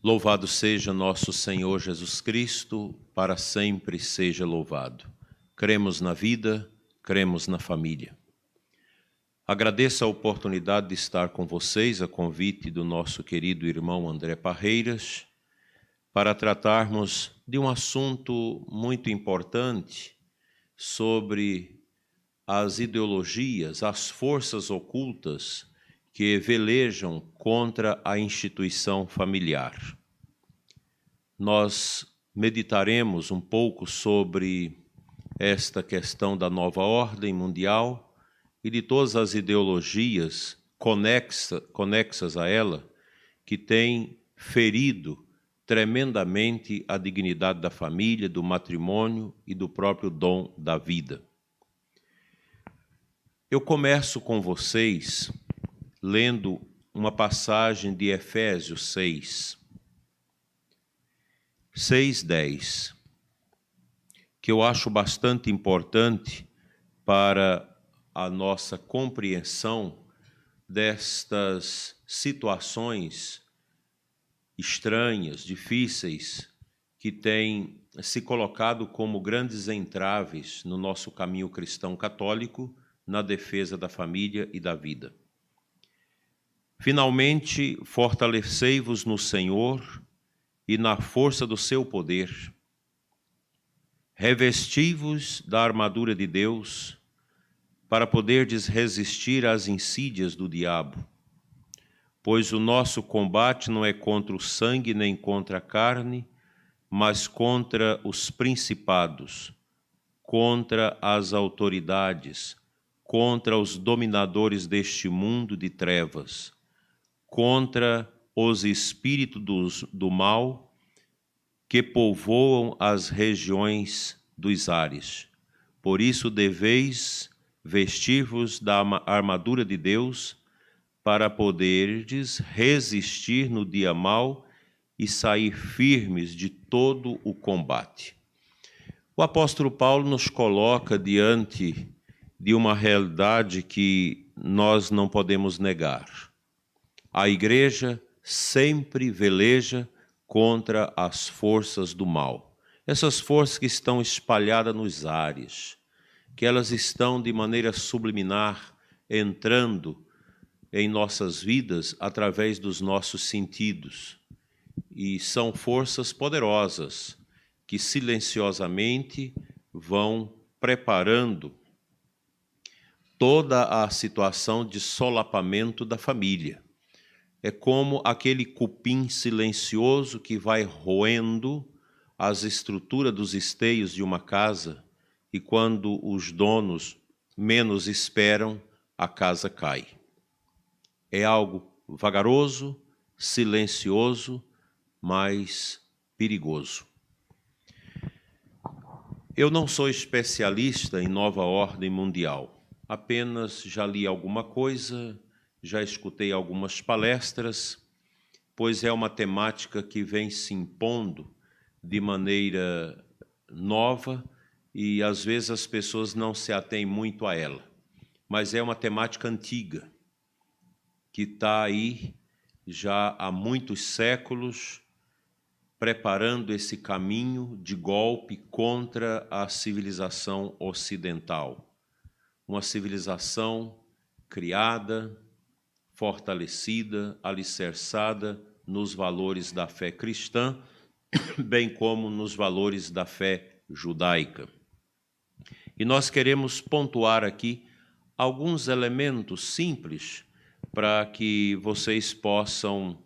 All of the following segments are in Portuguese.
Louvado seja nosso Senhor Jesus Cristo, para sempre seja louvado. Cremos na vida, cremos na família. Agradeço a oportunidade de estar com vocês, a convite do nosso querido irmão André Parreiras, para tratarmos de um assunto muito importante sobre as ideologias, as forças ocultas que velejam contra a instituição familiar. Nós meditaremos um pouco sobre esta questão da nova ordem mundial e de todas as ideologias conexas a ela, que têm ferido tremendamente a dignidade da família, do matrimônio e do próprio dom da vida. Eu começo com vocês lendo uma passagem de Efésios 6:10, que eu acho bastante importante para a nossa compreensão destas situações estranhas, difíceis, que têm se colocado como grandes entraves no nosso caminho cristão católico, na defesa da família e da vida. Finalmente, fortalecei-vos no Senhor e na força do seu poder. Revesti-vos da armadura de Deus, para poderdes resistir às insídias do diabo. Pois o nosso combate não é contra o sangue nem contra a carne, mas contra os principados, contra as autoridades, contra os dominadores deste mundo de trevas, contra os espíritos do mal que povoam as regiões dos ares. Por isso deveis vestir-vos da armadura de Deus, para poderdes resistir no dia mau e sair firmes de todo o combate. O apóstolo Paulo nos coloca diante de uma realidade que nós não podemos negar. A igreja sempre veleja contra as forças do mal. Essas forças que estão espalhadas nos ares, que elas estão de maneira subliminar entrando em nossas vidas através dos nossos sentidos. E são forças poderosas que silenciosamente vão preparando toda a situação de solapamento da família. É como aquele cupim silencioso que vai roendo as estruturas dos esteios de uma casa e quando os donos menos esperam, a casa cai. É algo vagaroso, silencioso, mas perigoso. Eu não sou especialista em nova ordem mundial. Apenas já li alguma coisa, já escutei algumas palestras, pois é uma temática que vem se impondo de maneira nova e às vezes as pessoas não se atêm muito a ela. Mas é uma temática antiga, que está aí já há muitos séculos, preparando esse caminho de golpe contra a civilização ocidental. Uma civilização criada, fortalecida, alicerçada nos valores da fé cristã, bem como nos valores da fé judaica. E nós queremos pontuar aqui alguns elementos simples para que vocês possam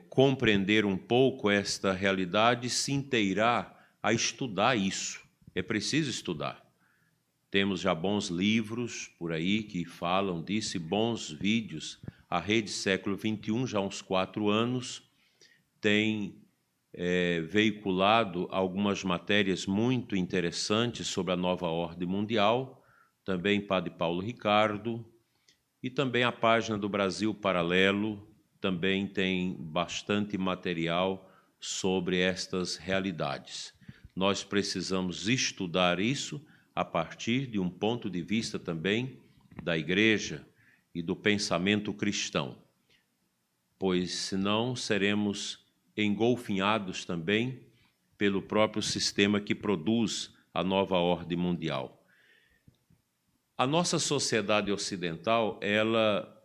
compreender um pouco esta realidade e se inteirar a estudar isso. É preciso estudar. Temos já bons livros por aí que falam disso, e bons vídeos. A Rede Século XXI, já há uns 4 anos, tem veiculado algumas matérias muito interessantes sobre a nova ordem mundial, também Padre Paulo Ricardo, e também a página do Brasil Paralelo também tem bastante material sobre estas realidades. Nós precisamos estudar isso a partir de um ponto de vista também da igreja e do pensamento cristão. pois senão seremos engolfinhados também pelo próprio sistema que produz a nova ordem mundial. A nossa sociedade ocidental, ela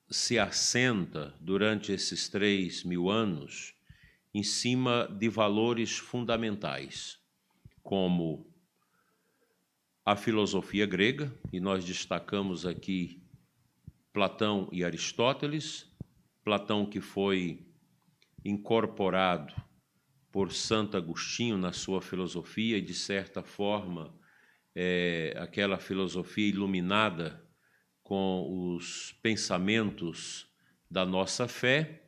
se assenta durante esses 3.000 anos em cima de valores fundamentais, como a filosofia grega, e nós destacamos aqui Platão e Aristóteles. Platão, que foi incorporado por Santo Agostinho na sua filosofia, e de certa forma aquela filosofia iluminada com os pensamentos da nossa fé,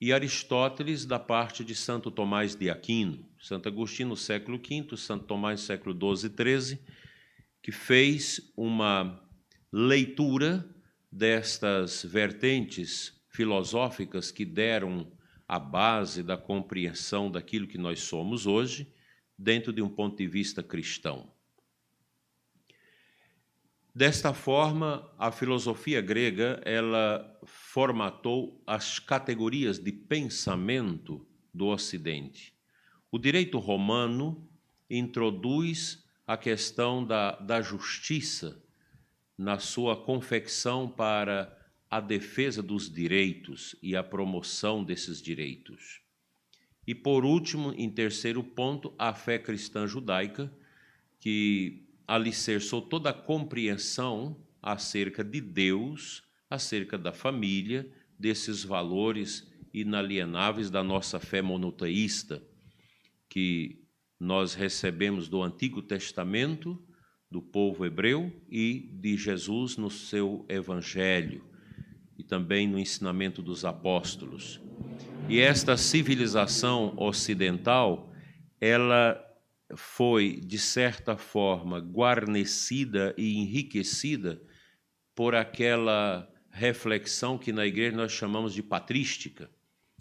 e Aristóteles da parte de Santo Tomás de Aquino, Santo Agostinho no século V, Santo Tomás no século XII e XIII, que fez uma leitura destas vertentes filosóficas que deram a base da compreensão daquilo que nós somos hoje, dentro de um ponto de vista cristão. Desta forma, a filosofia grega, ela formatou as categorias de pensamento do Ocidente. O direito romano introduz a questão da justiça na sua confecção para a defesa dos direitos e a promoção desses direitos. E, por último, em terceiro ponto, a fé cristã judaica, que alicerçou toda a compreensão acerca de Deus, acerca da família, desses valores inalienáveis da nossa fé monoteísta, que nós recebemos do Antigo Testamento, do povo hebreu, e de Jesus no seu Evangelho, e também no ensinamento dos apóstolos. E esta civilização ocidental, ela foi, de certa forma, guarnecida e enriquecida por aquela reflexão que na igreja nós chamamos de patrística.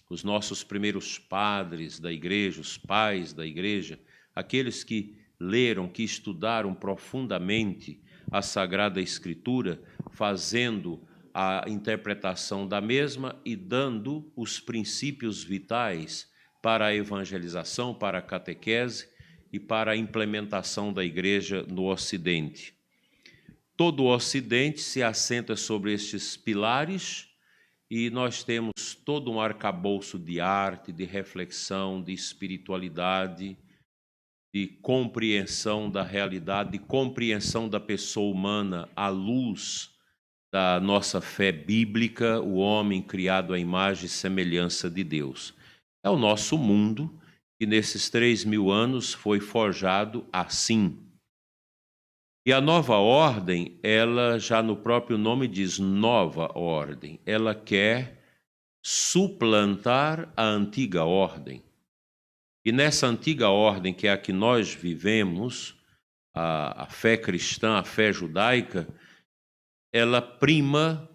Os nossos primeiros padres da igreja, os pais da igreja, aqueles que leram, que estudaram profundamente a Sagrada Escritura, fazendo a interpretação da mesma e dando os princípios vitais para a evangelização, para a catequese e para a implementação da igreja no Ocidente. Todo o Ocidente se assenta sobre estes pilares e nós temos todo um arcabouço de arte, de reflexão, de espiritualidade, de compreensão da realidade, de compreensão da pessoa humana à luz da nossa fé bíblica, o homem criado à imagem e semelhança de Deus. É o nosso mundo que nesses 3.000 anos foi forjado assim. E a nova ordem, ela já no próprio nome diz nova ordem, ela quer suplantar a antiga ordem. E nessa antiga ordem, que é a que nós vivemos, a fé cristã, a fé judaica, ela prima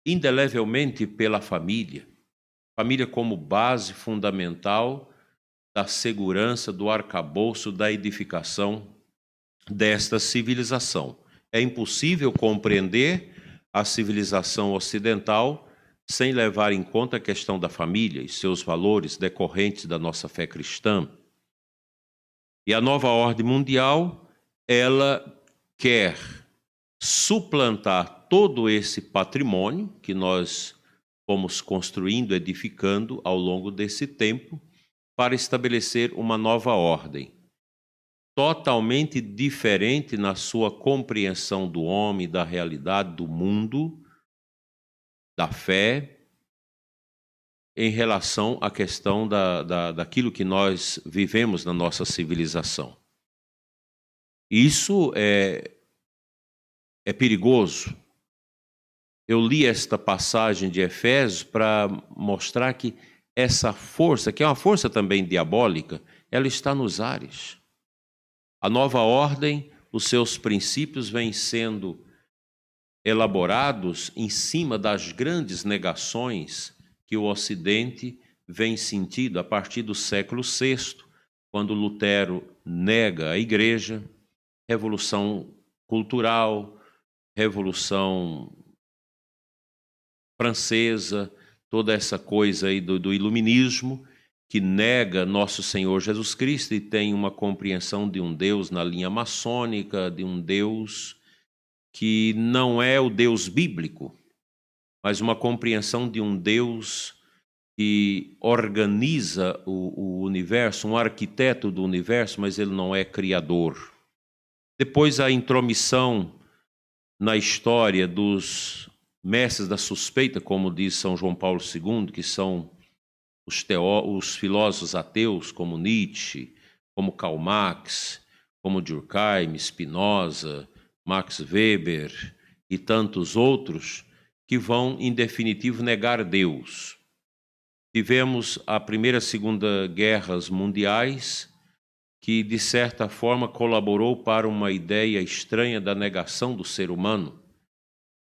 indelevelmente pela família. Família como base fundamental da segurança, do arcabouço, da edificação desta civilização. É impossível compreender a civilização ocidental sem levar em conta a questão da família e seus valores decorrentes da nossa fé cristã. E a nova ordem mundial, ela quer suplantar todo esse patrimônio que nós fomos construindo, edificando ao longo desse tempo, para estabelecer uma nova ordem, totalmente diferente na sua compreensão do homem, da realidade, do mundo, da fé, em relação à questão daquilo que nós vivemos na nossa civilização. Isso é perigoso. Eu li esta passagem de Efésios para mostrar que essa força, que é uma força também diabólica, ela está nos ares. A nova ordem, os seus princípios vêm sendo elaborados em cima das grandes negações que o Ocidente vem sentindo a partir do século VI, quando Lutero nega a Igreja, Revolução Cultural, Revolução Francesa, toda essa coisa aí do iluminismo, que nega nosso Senhor Jesus Cristo e tem uma compreensão de um Deus na linha maçônica, de um Deus que não é o Deus bíblico, mas uma compreensão de um Deus que organiza o universo, um arquiteto do universo, mas ele não é criador. Depois a intromissão na história dos mestres da suspeita, como diz São João Paulo II, que são os filósofos ateus, como Nietzsche, como Karl Marx, como Durkheim, Spinoza, Max Weber e tantos outros, que vão, em definitivo, negar Deus. Tivemos a Primeira e Segunda Guerras Mundiais, que, de certa forma, colaborou para uma ideia estranha da negação do ser humano.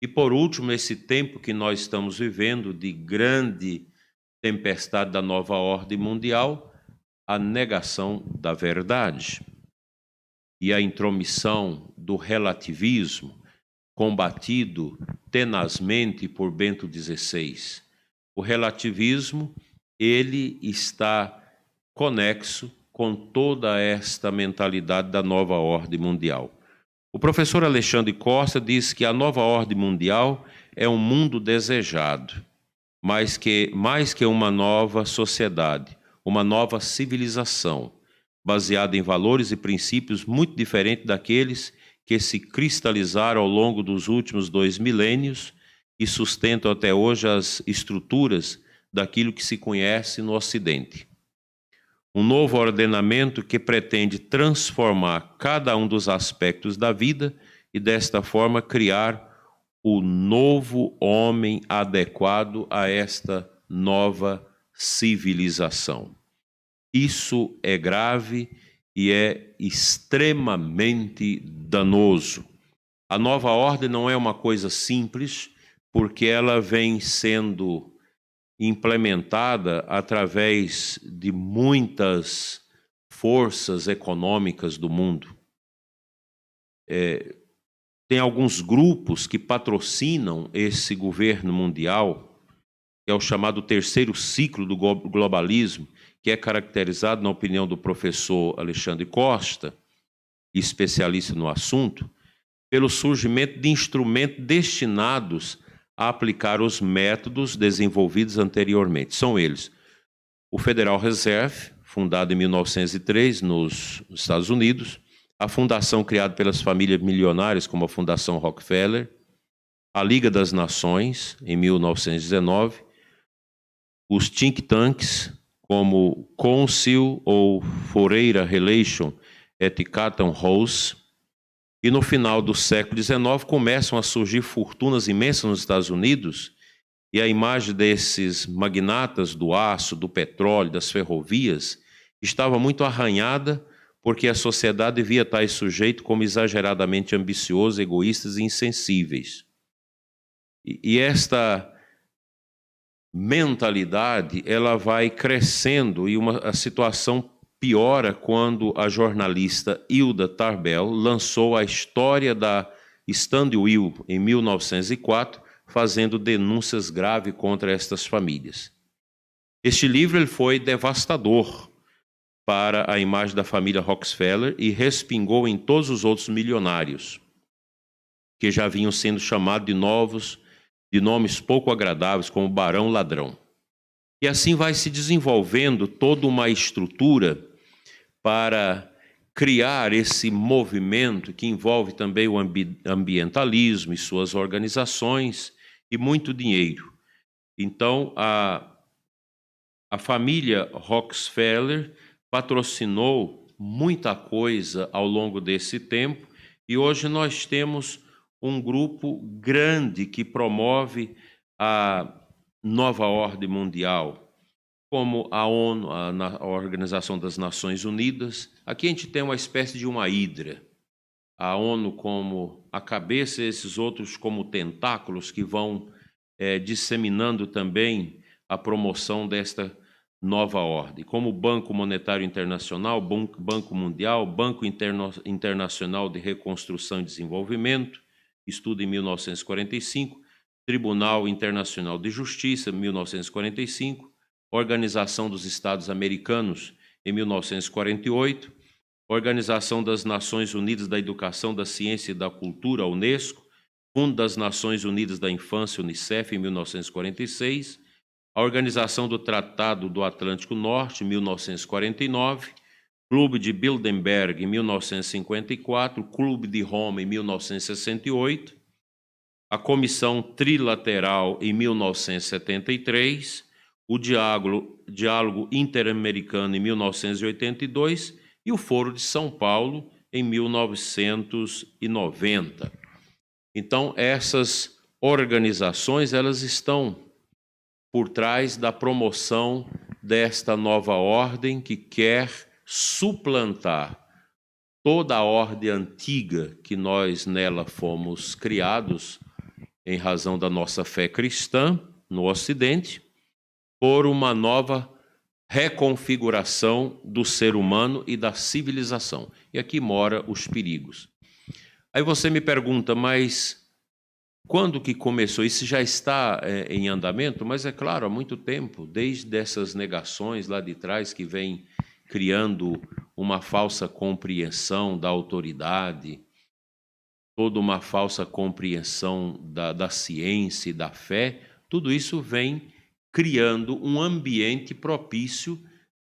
E, por último, esse tempo que nós estamos vivendo de grande tempestade da nova ordem mundial, a negação da verdade e a intromissão do relativismo, combatido tenazmente por Bento XVI. O relativismo, ele está conexo com toda esta mentalidade da nova ordem mundial. O professor Alexandre Costa diz que a nova ordem mundial é um mundo desejado, mais que uma nova sociedade, uma nova civilização, baseada em valores e princípios muito diferentes daqueles que se cristalizaram ao longo dos últimos 2 milênios e sustentam até hoje as estruturas daquilo que se conhece no Ocidente. Um novo ordenamento que pretende transformar cada um dos aspectos da vida e, desta forma, criar o novo homem adequado a esta nova civilização. Isso é grave e é extremamente danoso. A nova ordem não é uma coisa simples, porque ela vem sendo implementada através de muitas forças econômicas do mundo. Tem alguns grupos que patrocinam esse governo mundial, que é o chamado terceiro ciclo do globalismo, que é caracterizado, na opinião do professor Alexandre Costa, especialista no assunto, pelo surgimento de instrumentos destinados a aplicar os métodos desenvolvidos anteriormente. São eles: o Federal Reserve, fundado em 1903 nos Estados Unidos, a fundação criada pelas famílias milionárias, como a Fundação Rockefeller, a Liga das Nações, em 1919, os think tanks, como Council ou Foreign Relations et Chatham House, e no final do século XIX começam a surgir fortunas imensas nos Estados Unidos, e a imagem desses magnatas do aço, do petróleo, das ferrovias, estava muito arranhada, porque a sociedade via tais sujeitos como exageradamente ambiciosos, egoístas e insensíveis. E esta mentalidade, ela vai crescendo e a situação piora quando a jornalista Hilda Tarbell lançou a História da Standwill em 1904, fazendo denúncias graves contra estas famílias. Este livro ele foi devastador para a imagem da família Rockefeller e respingou em todos os outros milionários, que já vinham sendo chamados de nomes pouco agradáveis, como Barão Ladrão. E assim vai se desenvolvendo toda uma estrutura para criar esse movimento que envolve também o ambientalismo e suas organizações e muito dinheiro. Então, a família Rockefeller patrocinou muita coisa ao longo desse tempo e hoje nós temos um grupo grande que promove a nova ordem mundial, como a ONU, a Organização das Nações Unidas. Aqui a gente tem uma espécie de uma hidra. A ONU como a cabeça, esses outros como tentáculos que vão disseminando também a promoção desta nova ordem, como o Banco Monetário Internacional, Banco Mundial, Banco Internacional de Reconstrução e Desenvolvimento, estudo em 1945, Tribunal Internacional de Justiça, 1945, Organização dos Estados Americanos, em 1948, Organização das Nações Unidas da Educação, da Ciência e da Cultura, a Unesco, Fundo das Nações Unidas da Infância, Unicef, em 1946, a Organização do Tratado do Atlântico Norte, 1949, Clube de Bilderberg, em 1954, Clube de Roma, em 1968, a Comissão Trilateral, em 1973, o Diálogo Interamericano, em 1982, e o Foro de São Paulo, em 1990. Então, essas organizações, elas estão por trás da promoção desta nova ordem que quer suplantar toda a ordem antiga que nós nela fomos criados em razão da nossa fé cristã no Ocidente, por uma nova reconfiguração do ser humano e da civilização. E aqui mora os perigos. Aí você me pergunta, mas quando que começou? Isso já está em andamento? Mas é claro, há muito tempo, desde essas negações lá de trás que vem criando uma falsa compreensão da autoridade, toda uma falsa compreensão da ciência e da fé, tudo isso vem criando um ambiente propício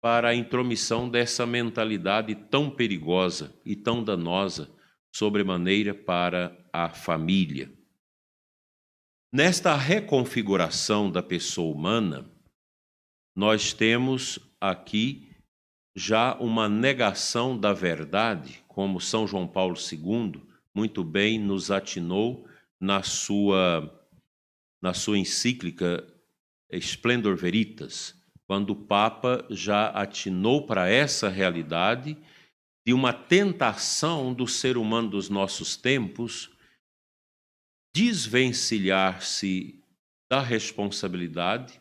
para a intromissão dessa mentalidade tão perigosa e tão danosa, sobremaneira para a família. Nesta reconfiguração da pessoa humana, nós temos aqui já uma negação da verdade, como São João Paulo II muito bem nos atinou na sua encíclica Splendor Veritas, quando o Papa já atinou para essa realidade de uma tentação do ser humano dos nossos tempos desvencilhar-se da responsabilidade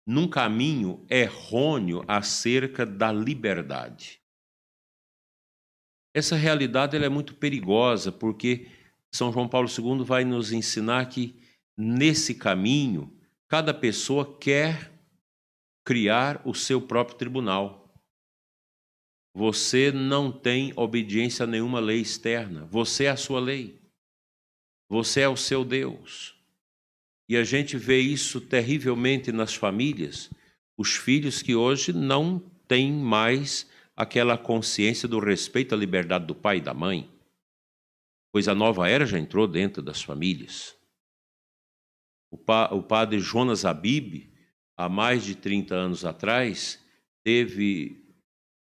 num caminho errôneo acerca da liberdade. Essa realidade ela é muito perigosa, porque São João Paulo II vai nos ensinar que, nesse caminho, cada pessoa quer criar o seu próprio tribunal. Você não tem obediência a nenhuma lei externa. Você é a sua lei. Você é o seu Deus. E a gente vê isso terrivelmente nas famílias. Os filhos que hoje não têm mais aquela consciência do respeito à liberdade do pai e da mãe, pois a nova era já entrou dentro das famílias. O padre Jonas Habib, há mais de 30 anos atrás, teve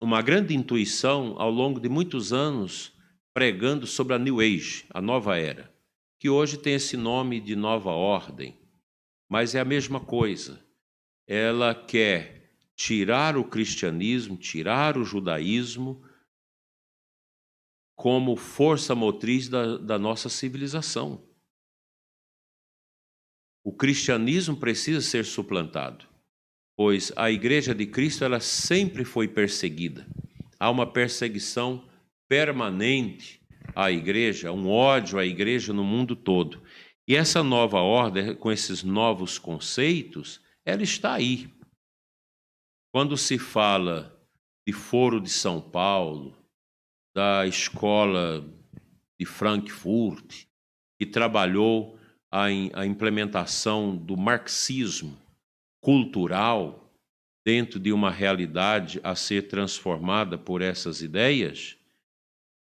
uma grande intuição ao longo de muitos anos pregando sobre a New Age, a nova era, que hoje tem esse nome de nova ordem, mas é a mesma coisa. Ela quer tirar o cristianismo, tirar o judaísmo como força motriz da nossa civilização. O cristianismo precisa ser suplantado, pois a Igreja de Cristo ela sempre foi perseguida. Há uma perseguição permanente à Igreja, um ódio à Igreja no mundo todo. E essa nova ordem, com esses novos conceitos, ela está aí. Quando se fala de Foro de São Paulo, da Escola de Frankfurt, que trabalhou a implementação do marxismo cultural dentro de uma realidade a ser transformada por essas ideias,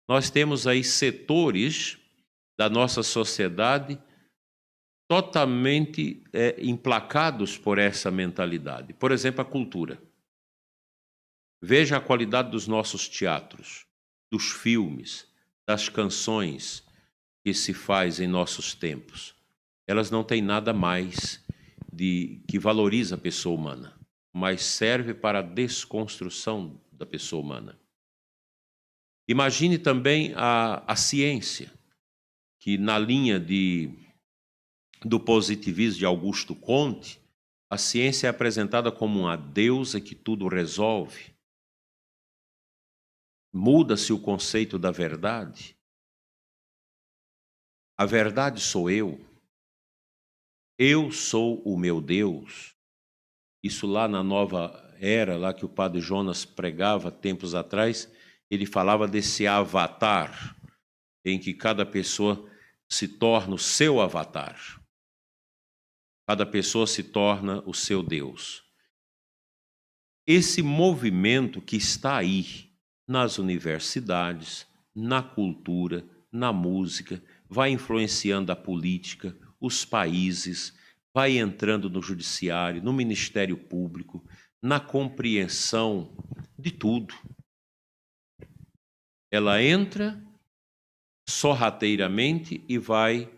nós temos aí setores da nossa sociedade totalmente emplacados por essa mentalidade. Por exemplo, a cultura. Veja a qualidade dos nossos teatros, dos filmes, das canções que se faz em nossos tempos. Elas não têm nada mais que valoriza a pessoa humana, mas serve para a desconstrução da pessoa humana. Imagine também a ciência, que na linha do positivismo de Augusto Comte, a ciência é apresentada como uma deusa que tudo resolve. Muda-se o conceito da verdade. A verdade sou eu. Eu sou o meu Deus. Isso lá na Nova Era, lá que o padre Jonas pregava tempos atrás, ele falava desse avatar, em que cada pessoa se torna o seu avatar. Cada pessoa se torna o seu Deus. Esse movimento que está aí nas universidades, na cultura, na música, vai influenciando a política, os países, vai entrando no judiciário, no Ministério Público, na compreensão de tudo. Ela entra sorrateiramente e vai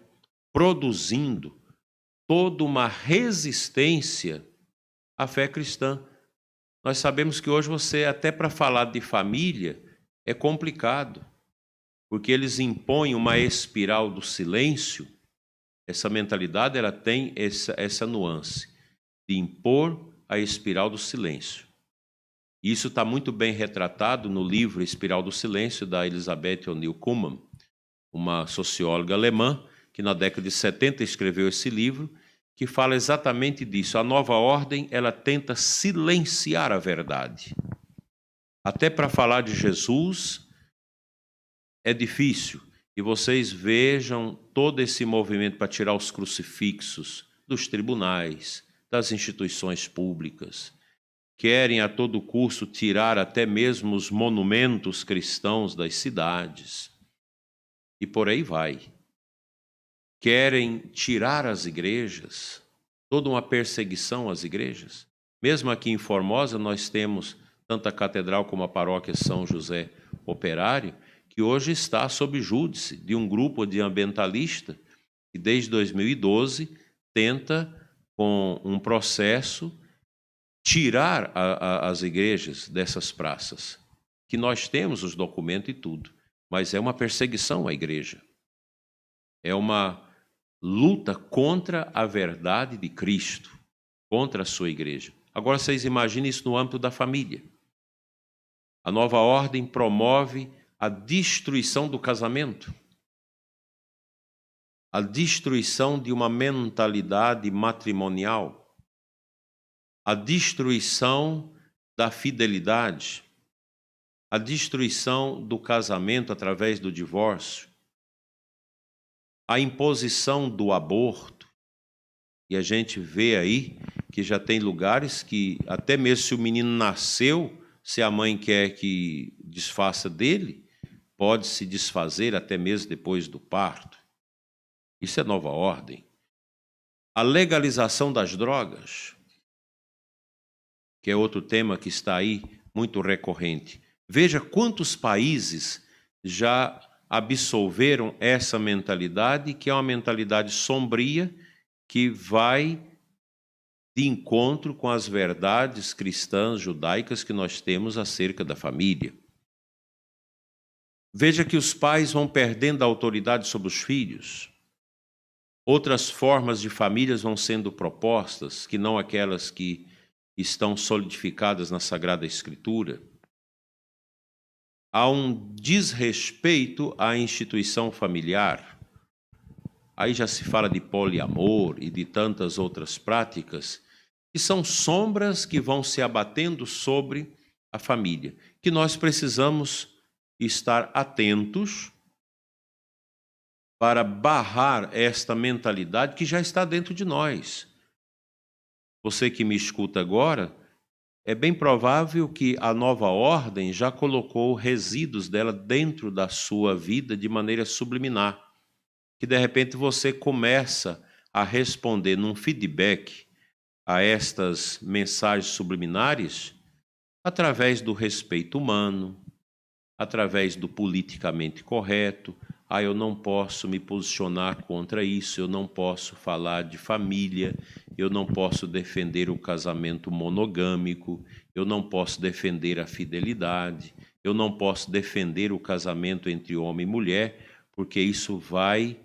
produzindo toda uma resistência à fé cristã. Nós sabemos que hoje você, até para falar de família, é complicado, porque eles impõem uma espiral do silêncio. Essa mentalidade ela tem essa nuance de impor a espiral do silêncio. Isso está muito bem retratado no livro Espiral do Silêncio, da Elisabeth O'Neill Kuhlmann, uma socióloga alemã, que na década de 70 escreveu esse livro, que fala exatamente disso. A nova ordem, ela tenta silenciar a verdade. Até para falar de Jesus é difícil. E vocês vejam todo esse movimento para tirar os crucifixos dos tribunais, das instituições públicas. Querem a todo custo tirar até mesmo os monumentos cristãos das cidades. E por aí vai. Querem tirar as igrejas, toda uma perseguição às igrejas. Mesmo aqui em Formosa, nós temos tanto a catedral como a paróquia São José Operário, que hoje está sob júdice de um grupo de ambientalista que desde 2012 tenta, com um processo, tirar as igrejas dessas praças, que nós temos os documentos e tudo, mas é uma perseguição à igreja. É uma luta contra a verdade de Cristo, contra a sua igreja. Agora vocês imaginem isso no âmbito da família. A nova ordem promove a destruição do casamento, a destruição de uma mentalidade matrimonial, a destruição da fidelidade, a destruição do casamento através do divórcio, a imposição do aborto. E a gente vê aí que já tem lugares que, até mesmo se o menino nasceu, se a mãe quer que desfaça dele, pode se desfazer até mesmo depois do parto. Isso é nova ordem. A legalização das drogas, que é outro tema que está aí muito recorrente. Veja quantos países já absolveram essa mentalidade, que é uma mentalidade sombria, que vai de encontro com as verdades cristãs, judaicas que nós temos acerca da família. Veja que os pais vão perdendo a autoridade sobre os filhos. Outras formas de famílias vão sendo propostas, que não aquelas que estão solidificadas na Sagrada Escritura. Há um desrespeito à instituição familiar. Aí já se fala de poliamor e de tantas outras práticas, que são sombras que vão se abatendo sobre a família, que nós precisamos estar atentos para barrar esta mentalidade que já está dentro de nós. Você que me escuta agora, é bem provável que a nova ordem já colocou resíduos dela dentro da sua vida de maneira subliminar, que de repente você começa a responder num feedback a estas mensagens subliminares através do respeito humano, através do politicamente correto. Eu não posso me posicionar contra isso, eu não posso falar de família, eu não posso defender o casamento monogâmico, eu não posso defender a fidelidade, eu não posso defender o casamento entre homem e mulher, porque isso vai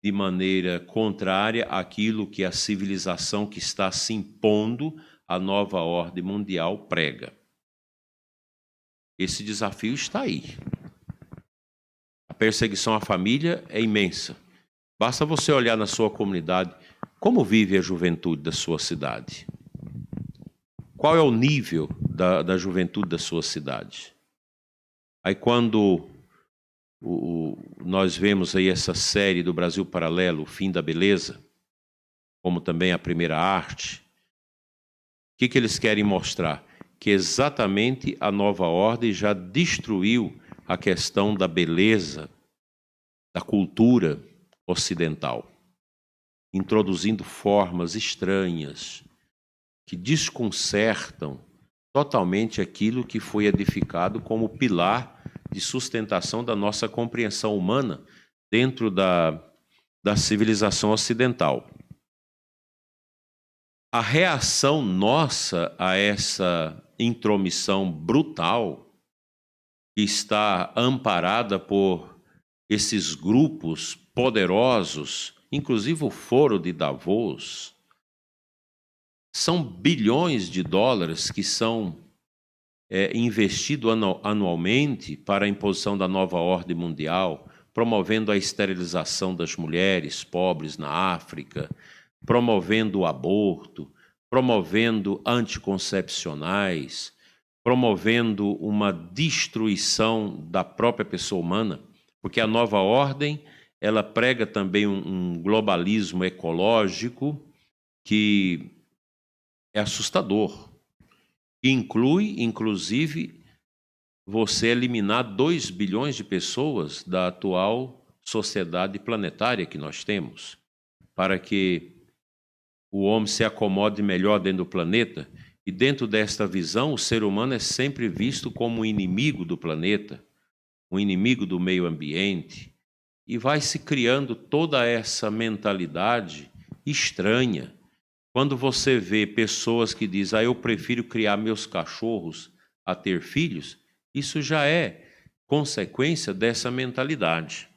de maneira contrária àquilo que a civilização que está se impondo à nova ordem mundial prega. Esse desafio está aí. A perseguição à família é imensa. Basta você olhar na sua comunidade Como vive a juventude da sua cidade? Qual é o nível da juventude da sua cidade? Aí quando nós vemos aí essa série do Brasil Paralelo, O Fim da Beleza, como também a Primeira Arte, o que eles querem mostrar? Que exatamente a nova ordem já destruiu a questão da beleza, da cultura ocidental, introduzindo formas estranhas que desconcertam totalmente aquilo que foi edificado como pilar de sustentação da nossa compreensão humana dentro da civilização ocidental. A reação nossa a essa intromissão brutal, que está amparada por esses grupos poderosos, inclusive o Foro de Davos, são bilhões de dólares que são investidos anualmente para a imposição da nova ordem mundial, promovendo a esterilização das mulheres pobres na África, promovendo o aborto, promovendo anticoncepcionais, promovendo uma destruição da própria pessoa humana, porque a nova ordem, ela prega também um globalismo ecológico que é assustador, que inclui, inclusive, você eliminar 2 bilhões de pessoas da atual sociedade planetária que nós temos, para que o homem se acomode melhor dentro do planeta. E dentro desta visão, o ser humano é sempre visto como um inimigo do planeta, um inimigo do meio ambiente, e vai se criando toda essa mentalidade estranha. Quando você vê pessoas que dizem, eu prefiro criar meus cachorros a ter filhos, isso já é consequência dessa mentalidade,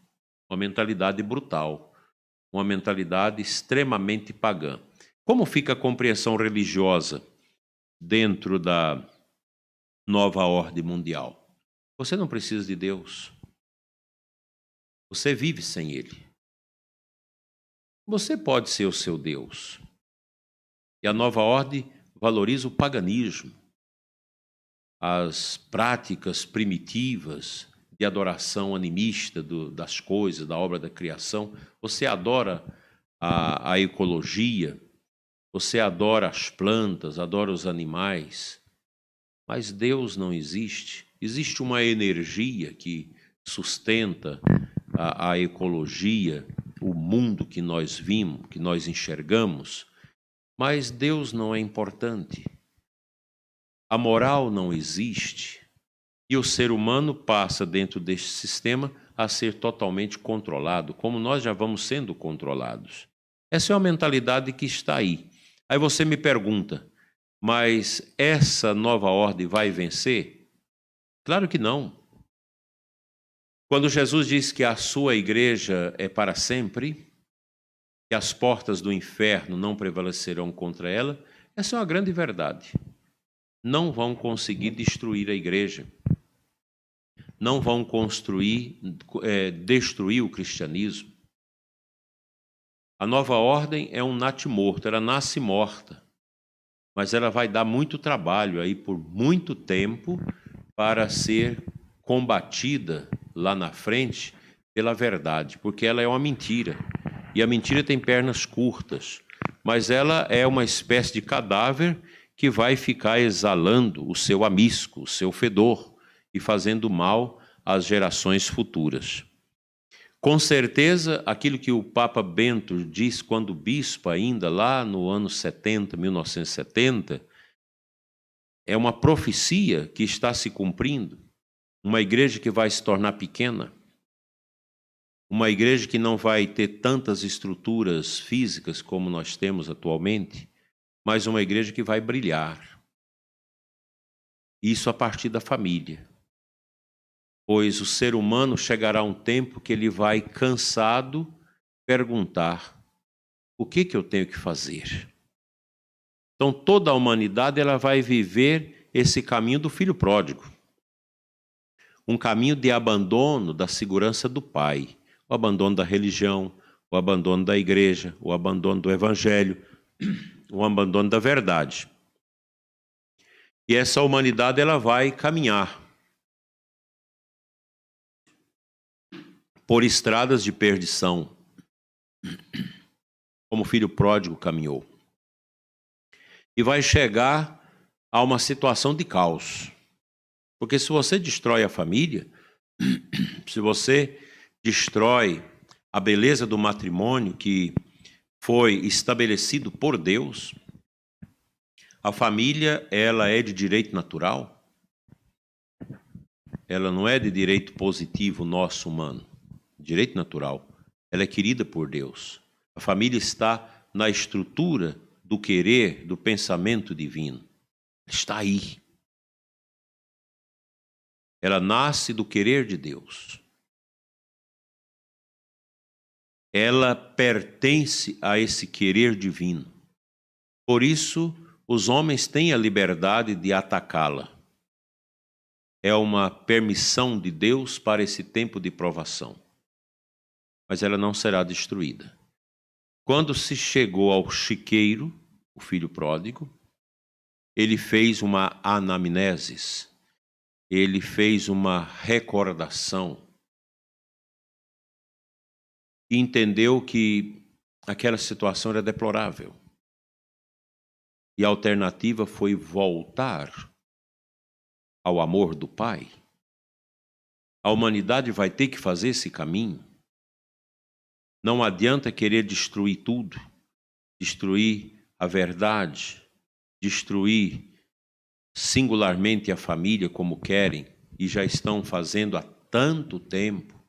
uma mentalidade brutal, uma mentalidade extremamente pagã. Como fica a compreensão religiosa dentro da nova ordem mundial? Você não precisa de Deus. Você vive sem Ele. Você pode ser o seu Deus. E a nova ordem valoriza o paganismo, as práticas primitivas de adoração animista das coisas, da obra da criação. Você adora a ecologia, você adora as plantas, adora os animais, mas Deus não existe. Existe uma energia que sustenta a ecologia, o mundo que nós vimos, que nós enxergamos, mas Deus não é importante. A moral não existe e o ser humano passa dentro deste sistema a ser totalmente controlado, como nós já vamos sendo controlados. Essa é uma mentalidade que está aí. Aí você me pergunta, mas essa nova ordem vai vencer? Claro que não. Quando Jesus diz que a sua igreja é para sempre, que as portas do inferno não prevalecerão contra ela, essa é uma grande verdade. Não vão conseguir destruir a igreja. Não vão destruir o cristianismo. A nova ordem é um natimorto, ela nasce morta, mas ela vai dar muito trabalho aí por muito tempo para ser combatida lá na frente pela verdade, porque ela é uma mentira, e a mentira tem pernas curtas, mas ela é uma espécie de cadáver que vai ficar exalando o seu amisco, o seu fedor, e fazendo mal às gerações futuras. Com certeza, aquilo que o Papa Bento diz quando bispo ainda, lá no ano 70, 1970, é uma profecia que está se cumprindo. Uma igreja que vai se tornar pequena, uma igreja que não vai ter tantas estruturas físicas como nós temos atualmente, mas uma igreja que vai brilhar. Isso a partir da família. Pois o ser humano chegará a um tempo que ele vai, cansado, perguntar: o que eu tenho que fazer? Então toda a humanidade ela vai viver esse caminho do filho pródigo. Um caminho de abandono da segurança do pai, o abandono da religião, o abandono da igreja, o abandono do evangelho, o abandono da verdade. E essa humanidade ela vai caminhar por estradas de perdição, como o filho pródigo caminhou. E vai chegar a uma situação de caos. Porque se você destrói a família, se você destrói a beleza do matrimônio que foi estabelecido por Deus, a família, ela é de direito natural? Ela não é de direito positivo nosso humano, direito natural. Ela é querida por Deus. A família está na estrutura do querer, do pensamento divino. Está aí. Ela nasce do querer de Deus. Ela pertence a esse querer divino. Por isso, os homens têm a liberdade de atacá-la. É uma permissão de Deus para esse tempo de provação. Mas ela não será destruída. Quando se chegou ao chiqueiro, o filho pródigo, ele fez uma anamnesis, ele fez uma recordação e entendeu que aquela situação era deplorável. E a alternativa foi voltar ao amor do Pai. A humanidade vai ter que fazer esse caminho. Não adianta querer destruir tudo, destruir a verdade, destruir singularmente a família como querem e já estão fazendo há tanto tempo,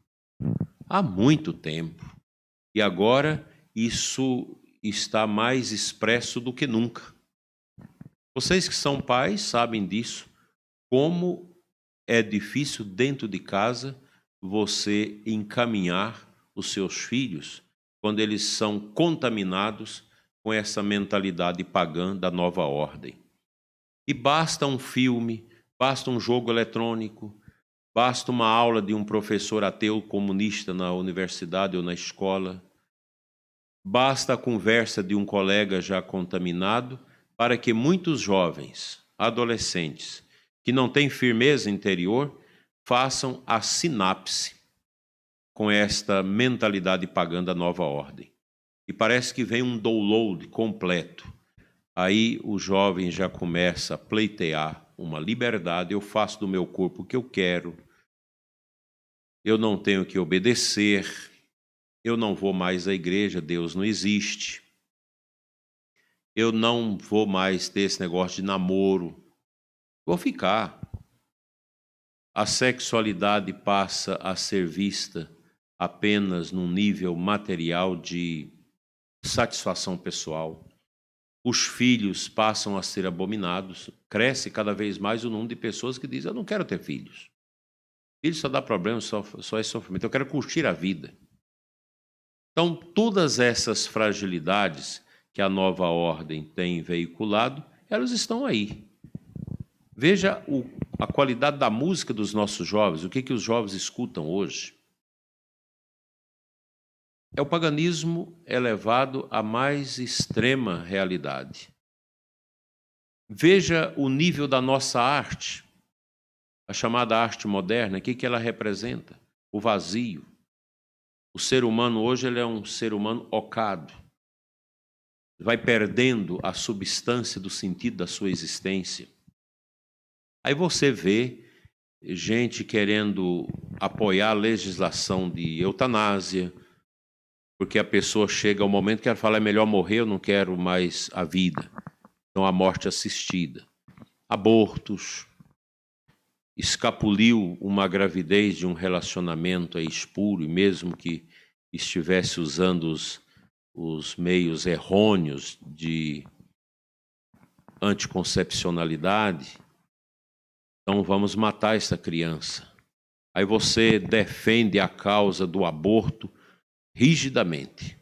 há muito tempo. E agora isso está mais expresso do que nunca. Vocês que são pais sabem disso, como é difícil dentro de casa você encaminhar os seus filhos quando eles são contaminados com essa mentalidade pagã da nova ordem. E basta um filme, basta um jogo eletrônico, basta uma aula de um professor ateu comunista na universidade ou na escola, basta a conversa de um colega já contaminado para que muitos jovens, adolescentes, que não têm firmeza interior, façam a sinapse com esta mentalidade pagã da nova ordem. E parece que vem um download completo. Aí o jovem já começa a pleitear uma liberdade, eu faço do meu corpo o que eu quero, eu não tenho que obedecer, eu não vou mais à igreja, Deus não existe, eu não vou mais ter esse negócio de namoro, vou ficar. A sexualidade passa a ser vista apenas num nível material de satisfação pessoal. Os filhos passam a ser abominados, cresce cada vez mais o número de pessoas que dizem, eu não quero ter filhos. Filho só dá problema, só é sofrimento, eu quero curtir a vida. Então, todas essas fragilidades que a nova ordem tem veiculado, elas estão aí. Veja a qualidade da música dos nossos jovens, o que os jovens escutam hoje. É o paganismo elevado à mais extrema realidade. Veja o nível da nossa arte, a chamada arte moderna, o que ela representa? O vazio. O ser humano hoje ele é um ser humano ocado. Vai perdendo a substância do sentido da sua existência. Aí você vê gente querendo apoiar a legislação de eutanásia, porque a pessoa chega ao momento que ela fala, é melhor morrer, eu não quero mais a vida. Então, a morte assistida. Abortos. Escapuliu uma gravidez de um relacionamento espúrio, mesmo que estivesse usando os meios errôneos de anticoncepcionalidade. Então, vamos matar essa criança. Aí você defende a causa do aborto rigidamente.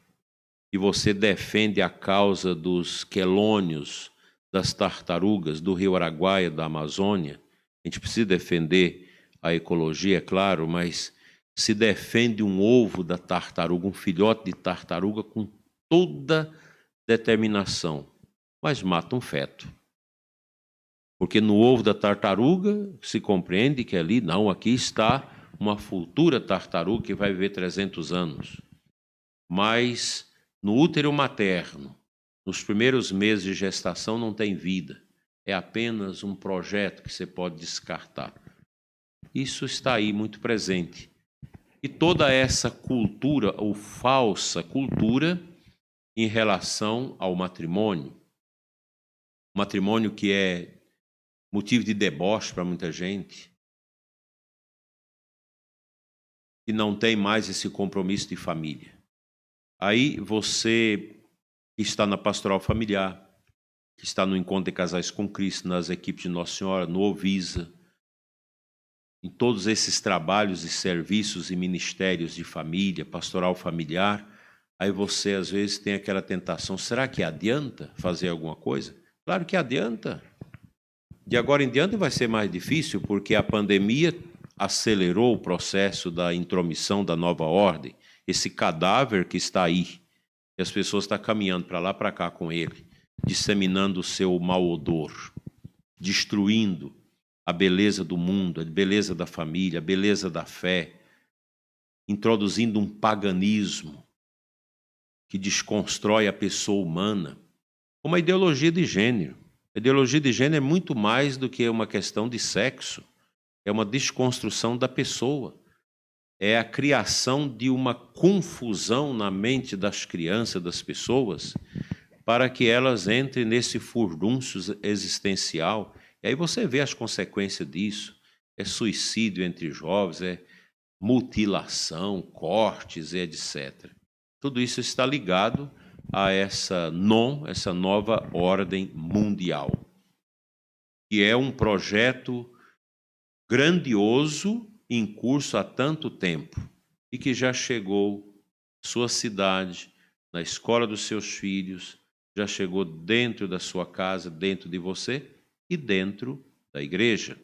E você defende a causa dos quelônios, das tartarugas, do rio Araguaia, da Amazônia. A gente precisa defender a ecologia, é claro, mas se defende um ovo da tartaruga, um filhote de tartaruga com toda determinação, mas mata um feto. Porque no ovo da tartaruga se compreende que ali, não, aqui está uma futura tartaruga que vai viver 300 anos. Mas no útero materno, nos primeiros meses de gestação, não tem vida. É apenas um projeto que você pode descartar. Isso está aí muito presente. E toda essa cultura, ou falsa cultura, em relação ao matrimônio. Matrimônio que é motivo de deboche para muita gente, que não tem mais esse compromisso de família. Aí você que está na pastoral familiar, que está no Encontro de Casais com Cristo, nas equipes de Nossa Senhora, no Ovisa, em todos esses trabalhos e serviços e ministérios de família, pastoral familiar, aí você às vezes tem aquela tentação, será que adianta fazer alguma coisa? Claro que adianta. De agora em diante vai ser mais difícil, porque a pandemia acelerou o processo da intromissão da nova ordem, esse cadáver que está aí, e as pessoas estão caminhando para lá, para cá com ele, disseminando o seu mau odor, destruindo a beleza do mundo, a beleza da família, a beleza da fé, introduzindo um paganismo que desconstrói a pessoa humana, como a ideologia de gênero. A ideologia de gênero é muito mais do que uma questão de sexo, é uma desconstrução da pessoa. É a criação de uma confusão na mente das crianças, das pessoas, para que elas entrem nesse furdúncio existencial. E aí você vê as consequências disso. É suicídio entre jovens, é mutilação, cortes, etc. Tudo isso está ligado a essa nova ordem mundial, que é um projeto grandioso em curso há tanto tempo e que já chegou à sua cidade, na escola dos seus filhos, já chegou dentro da sua casa, dentro de você e dentro da igreja.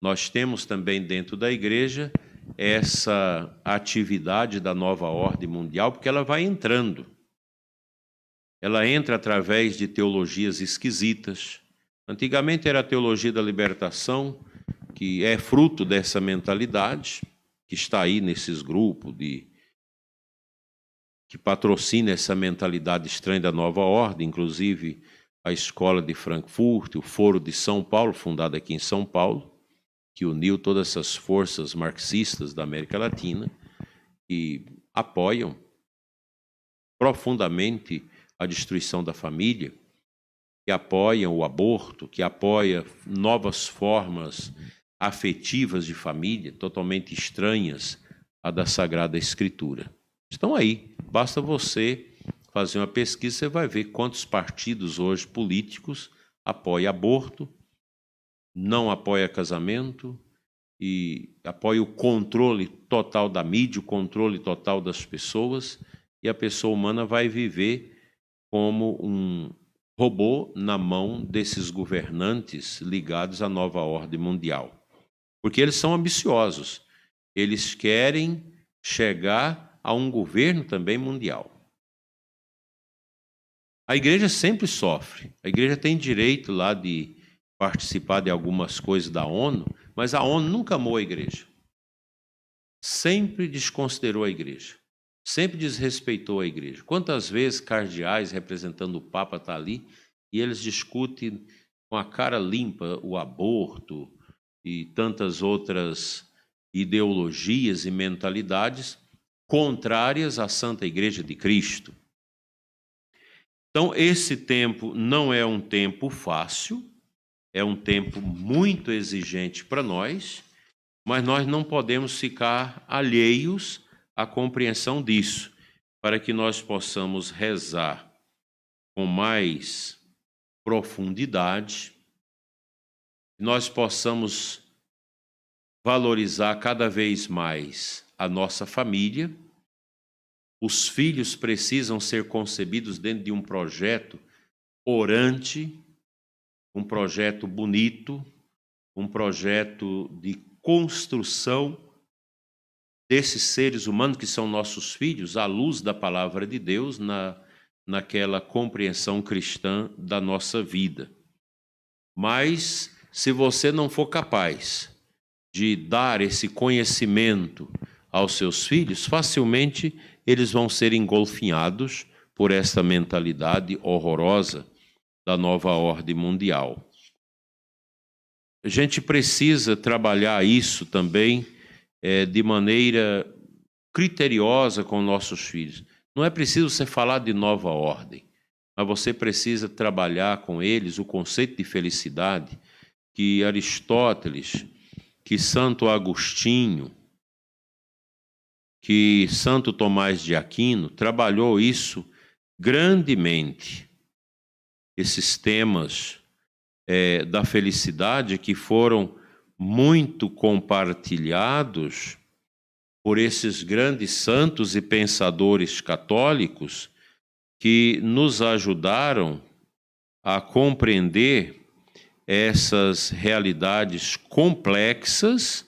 Nós temos também dentro da igreja essa atividade da nova ordem mundial, porque ela vai entrando. Ela entra através de teologias esquisitas. Antigamente era a teologia da libertação, que é fruto dessa mentalidade, que está aí nesses grupos que patrocina essa mentalidade estranha da nova ordem, inclusive a Escola de Frankfurt, o Foro de São Paulo, fundado aqui em São Paulo, que uniu todas essas forças marxistas da América Latina, que apoiam profundamente a destruição da família, que apoiam o aborto, que apoia novas formas afetivas de família, totalmente estranhas à da Sagrada Escritura. Estão aí, basta você fazer uma pesquisa, você vai ver quantos partidos hoje políticos apoiam aborto, não apoiam casamento e apoiam o controle total da mídia, o controle total das pessoas, e a pessoa humana vai viver como um robô na mão desses governantes ligados à nova ordem mundial. Porque eles são ambiciosos, eles querem chegar a um governo também mundial. A igreja sempre sofre, a igreja tem direito lá de participar de algumas coisas da ONU, mas a ONU nunca amou a igreja. Sempre desconsiderou a igreja, sempre desrespeitou a igreja. Quantas vezes cardeais representando o Papa estão ali e eles discutem com a cara limpa o aborto e tantas outras ideologias e mentalidades contrárias à Santa Igreja de Cristo. Então, esse tempo não é um tempo fácil, é um tempo muito exigente para nós, mas nós não podemos ficar alheios à compreensão disso, para que nós possamos rezar com mais profundidade, nós possamos valorizar cada vez mais a nossa família. Os filhos precisam ser concebidos dentro de um projeto orante, um projeto bonito, um projeto de construção desses seres humanos que são nossos filhos, à luz da palavra de Deus, naquela compreensão cristã da nossa vida. Mas, se você não for capaz de dar esse conhecimento aos seus filhos, facilmente eles vão ser engolfinhados por essa mentalidade horrorosa da nova ordem mundial. A gente precisa trabalhar isso também de maneira criteriosa com nossos filhos. Não é preciso você falar de nova ordem, mas você precisa trabalhar com eles o conceito de felicidade que Aristóteles, que Santo Agostinho, que Santo Tomás de Aquino trabalhou isso grandemente. Esses temas da felicidade que foram muito compartilhados por esses grandes santos e pensadores católicos que nos ajudaram a compreender essas realidades complexas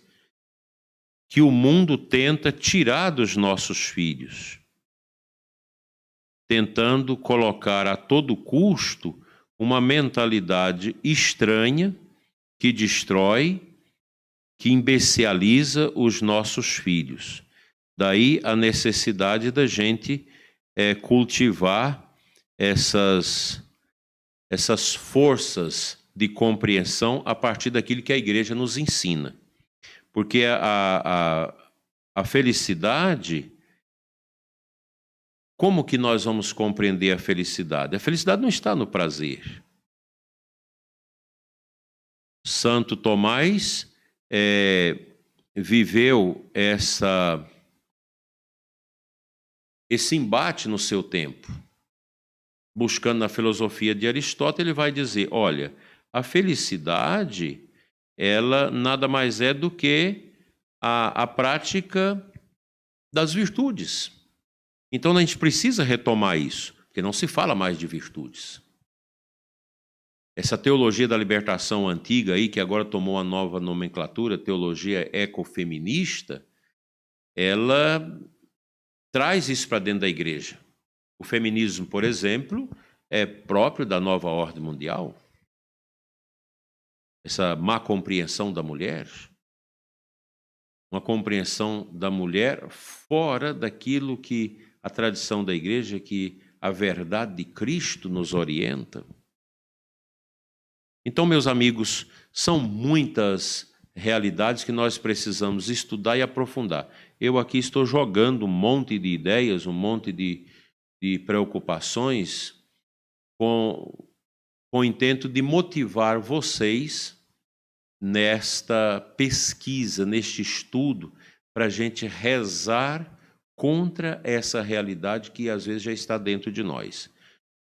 que o mundo tenta tirar dos nossos filhos, tentando colocar a todo custo uma mentalidade estranha que destrói, que imbeciliza os nossos filhos. Daí a necessidade da gente cultivar essas forças de compreensão a partir daquilo que a igreja nos ensina. Porque a felicidade, como que nós vamos compreender a felicidade? A felicidade não está no prazer. Santo Tomás viveu esse embate no seu tempo. Buscando na filosofia de Aristóteles, ele vai dizer, olha, a felicidade, ela nada mais é do que a prática das virtudes. Então a gente precisa retomar isso, porque não se fala mais de virtudes. Essa teologia da libertação antiga aí, que agora tomou uma nova nomenclatura, teologia ecofeminista, ela traz isso para dentro da igreja. O feminismo, por exemplo, é próprio da nova ordem mundial. Essa má compreensão da mulher, uma compreensão da mulher fora daquilo que a tradição da igreja, que a verdade de Cristo nos orienta. Então, meus amigos, são muitas realidades que nós precisamos estudar e aprofundar. Eu aqui estou jogando um monte de ideias, um monte de preocupações com o intento de motivar vocês nesta pesquisa, neste estudo, para a gente rezar contra essa realidade que às vezes já está dentro de nós.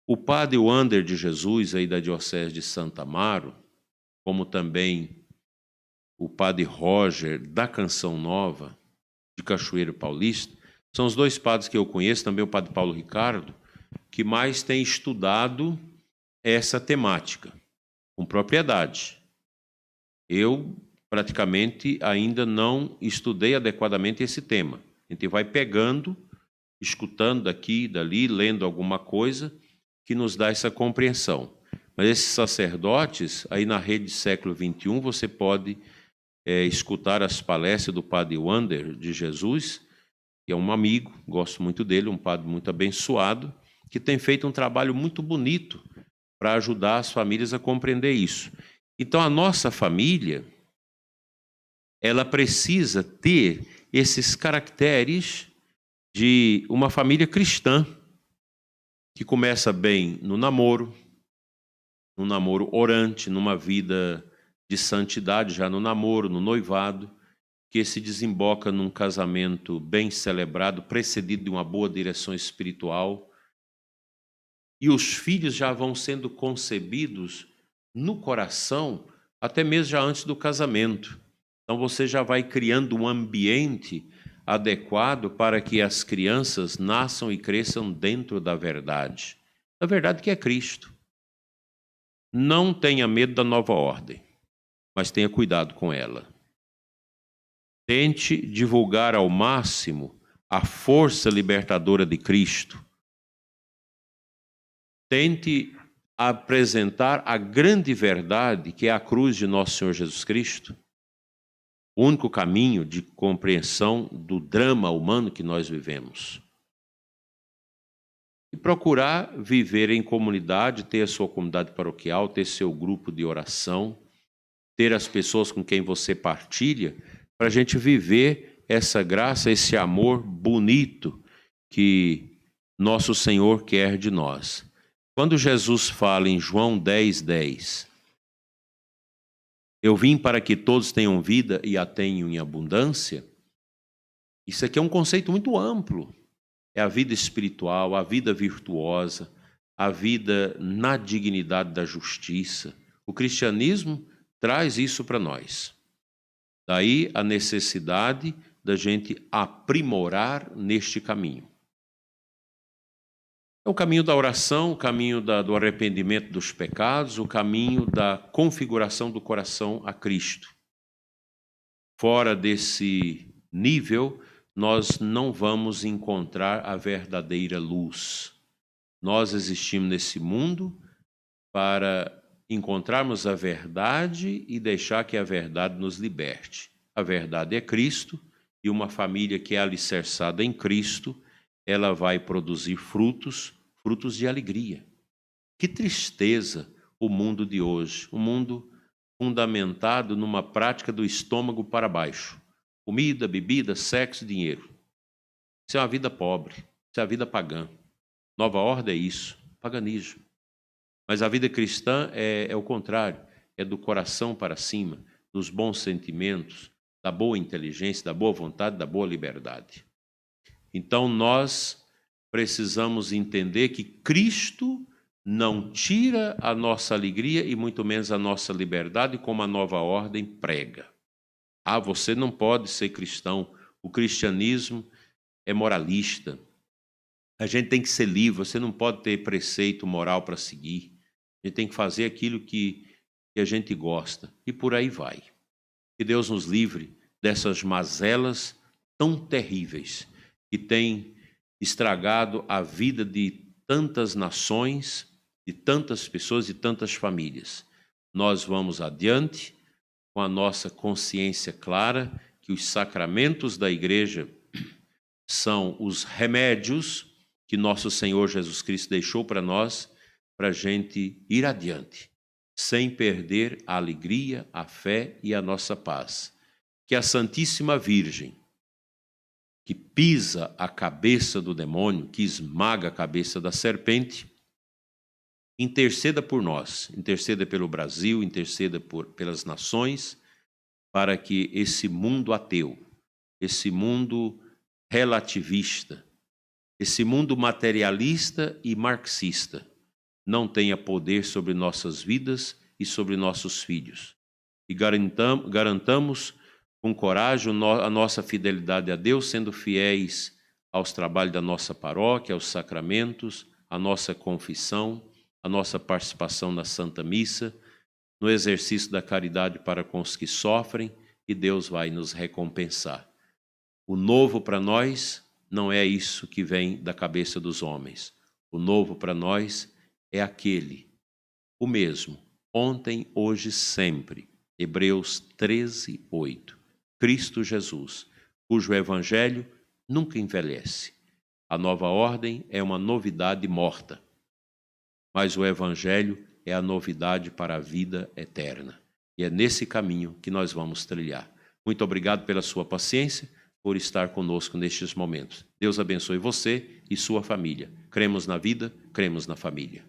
O padre Wander de Jesus, aí da Diocese de Santa Amaro, como também o padre Roger, da Canção Nova, de Cachoeiro Paulista, são os dois padres que eu conheço, também o padre Paulo Ricardo, que mais têm estudado essa temática, com propriedade. Eu, praticamente, ainda não estudei adequadamente esse tema. A gente vai pegando, escutando daqui, dali, lendo alguma coisa, que nos dá essa compreensão. Mas esses sacerdotes, aí na rede Século XXI, você pode escutar as palestras do padre Wander de Jesus, que é um amigo, gosto muito dele, um padre muito abençoado, que tem feito um trabalho muito bonito para ajudar as famílias a compreender isso. Então, a nossa família, ela precisa ter esses caracteres de uma família cristã, que começa bem no namoro orante, numa vida de santidade já no namoro, no noivado, que se desemboca num casamento bem celebrado, precedido de uma boa direção espiritual. E os filhos já vão sendo concebidos no coração, até mesmo já antes do casamento. Então você já vai criando um ambiente adequado para que as crianças nasçam e cresçam dentro da verdade. A verdade que é Cristo. Não tenha medo da nova ordem, mas tenha cuidado com ela. Tente divulgar ao máximo a força libertadora de Cristo. Tente apresentar a grande verdade que é a cruz de nosso Senhor Jesus Cristo, o único caminho de compreensão do drama humano que nós vivemos. E procurar viver em comunidade, ter a sua comunidade paroquial, ter seu grupo de oração, ter as pessoas com quem você partilha, para a gente viver essa graça, esse amor bonito que nosso Senhor quer de nós. Quando Jesus fala em João 10:10, eu vim para que todos tenham vida e a tenham em abundância, isso aqui é um conceito muito amplo. É a vida espiritual, a vida virtuosa, a vida na dignidade da justiça. O cristianismo traz isso para nós. Daí a necessidade da gente aprimorar neste caminho. É o caminho da oração, o caminho do arrependimento dos pecados, o caminho da configuração do coração a Cristo. Fora desse nível, nós não vamos encontrar a verdadeira luz. Nós existimos nesse mundo para encontrarmos a verdade e deixar que a verdade nos liberte. A verdade é Cristo, e uma família que é alicerçada em Cristo, ela vai produzir frutos de alegria. Que tristeza o mundo de hoje, um mundo fundamentado numa prática do estômago para baixo. Comida, bebida, sexo, dinheiro. Isso é uma vida pobre, isso é a vida pagã. Nova ordem é isso, paganismo. Mas a vida cristã é o contrário, é do coração para cima, dos bons sentimentos, da boa inteligência, da boa vontade, da boa liberdade. Então nós precisamos entender que Cristo não tira a nossa alegria e muito menos a nossa liberdade, como a nova ordem prega. Ah, você não pode ser cristão. O cristianismo é moralista. A gente tem que ser livre. Você não pode ter preceito moral para seguir. A gente tem que fazer aquilo que a gente gosta. E por aí vai. Que Deus nos livre dessas mazelas tão terríveis que têm estragado a vida de tantas nações, de tantas pessoas e tantas famílias. Nós vamos adiante com a nossa consciência clara que os sacramentos da igreja são os remédios que nosso Senhor Jesus Cristo deixou para nós, para a gente ir adiante, sem perder a alegria, a fé e a nossa paz. Que a Santíssima Virgem, que pisa a cabeça do demônio, que esmaga a cabeça da serpente, interceda por nós, interceda pelo Brasil, interceda pelas nações, para que esse mundo ateu, esse mundo relativista, esse mundo materialista e marxista não tenha poder sobre nossas vidas e sobre nossos filhos. E garantamos com coragem a nossa fidelidade a Deus, sendo fiéis aos trabalhos da nossa paróquia, aos sacramentos, à nossa confissão, a nossa participação na Santa Missa, no exercício da caridade para com os que sofrem, e Deus vai nos recompensar. O novo para nós não é isso que vem da cabeça dos homens. O novo para nós é aquele, o mesmo, ontem, hoje, sempre. Hebreus 13:8. Cristo Jesus, cujo evangelho nunca envelhece. A nova ordem é uma novidade morta, mas o evangelho é a novidade para a vida eterna. E é nesse caminho que nós vamos trilhar. Muito obrigado pela sua paciência, por estar conosco nestes momentos. Deus abençoe você e sua família. Cremos na vida, cremos na família.